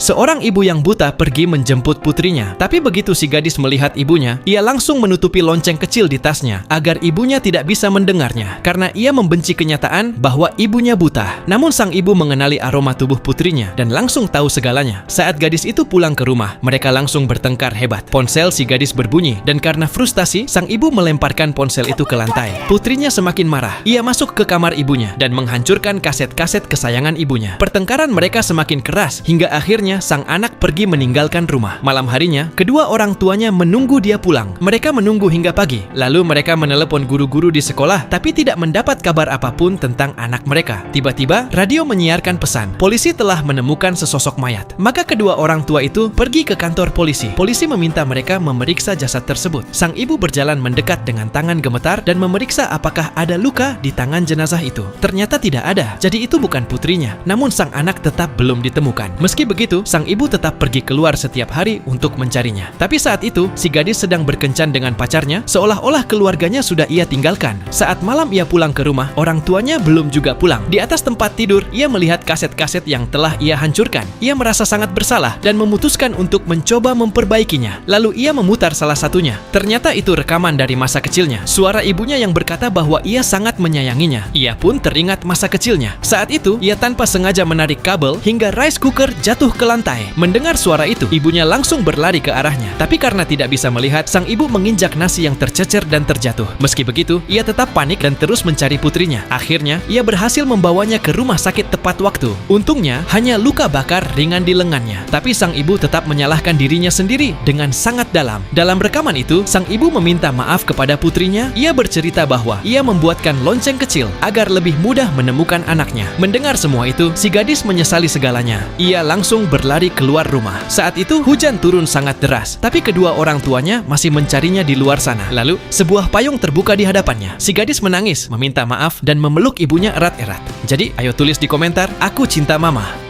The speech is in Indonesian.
Seorang ibu yang buta pergi menjemput putrinya. Tapi begitu si gadis melihat ibunya, ia langsung menutupi lonceng kecil di tasnya agar ibunya tidak bisa mendengarnya karena ia membenci kenyataan bahwa ibunya buta. Namun sang ibu mengenali aroma tubuh putrinya dan langsung tahu segalanya. Saat gadis itu pulang ke rumah, mereka langsung bertengkar hebat. Ponsel si gadis berbunyi dan karena frustasi, sang ibu melemparkan ponsel itu ke lantai. Putrinya semakin marah. Ia masuk ke kamar ibunya dan menghancurkan kaset-kaset kesayangan ibunya. Pertengkaran mereka semakin keras hingga akhirnya sang anak pergi meninggalkan rumah. Malam harinya, kedua orang tuanya menunggu dia pulang. Mereka menunggu hingga pagi. Lalu mereka menelepon guru-guru di sekolah tapi tidak mendapat kabar apapun tentang anak mereka. Tiba-tiba, radio menyiarkan pesan. Polisi telah menemukan sesosok mayat. Maka kedua orang tua itu pergi ke kantor polisi. Polisi meminta mereka memeriksa jasad tersebut. Sang ibu berjalan mendekat dengan tangan gemetar dan memeriksa apakah ada luka di tangan jenazah itu. Ternyata tidak ada. Jadi itu bukan putrinya. Namun sang anak tetap belum ditemukan. Meski begitu, sang ibu tetap pergi keluar setiap hari untuk mencarinya. Tapi saat itu, si gadis sedang berkencan dengan pacarnya, seolah-olah keluarganya sudah ia tinggalkan. Saat malam ia pulang ke rumah, orang tuanya belum juga pulang. Di atas tempat tidur, ia melihat kaset-kaset yang telah ia hancurkan. Ia merasa sangat bersalah dan memutuskan untuk mencoba memperbaikinya. Lalu ia memutar salah satunya. Ternyata itu rekaman dari masa kecilnya. Suara ibunya yang berkata bahwa ia sangat menyayanginya. Ia pun teringat masa kecilnya. Saat itu, ia tanpa sengaja menarik kabel hingga rice cooker jatuh ke lantai. Mendengar suara itu, ibunya langsung berlari ke arahnya. Tapi karena tidak bisa melihat, sang ibu menginjak nasi yang tercecer dan terjatuh. Meski begitu, ia tetap panik dan terus mencari putrinya. Akhirnya, ia berhasil membawanya ke rumah sakit tepat waktu. Untungnya, hanya luka bakar ringan di lengannya. Tapi sang ibu tetap menyalahkan dirinya sendiri dengan sangat dalam. Dalam rekaman itu, sang ibu meminta maaf kepada putrinya. Ia bercerita bahwa ia membuatkan lonceng kecil agar lebih mudah menemukan anaknya. Mendengar semua itu, si gadis menyesali segalanya. Ia langsung berlari keluar rumah. Saat itu, hujan turun sangat deras. Tapi kedua orang tuanya masih mencarinya di luar sana. Lalu, sebuah payung terbuka di hadapannya. Si gadis menangis, meminta maaf, dan memeluk ibunya erat-erat. Jadi, ayo tulis di komentar, "Aku cinta Mama".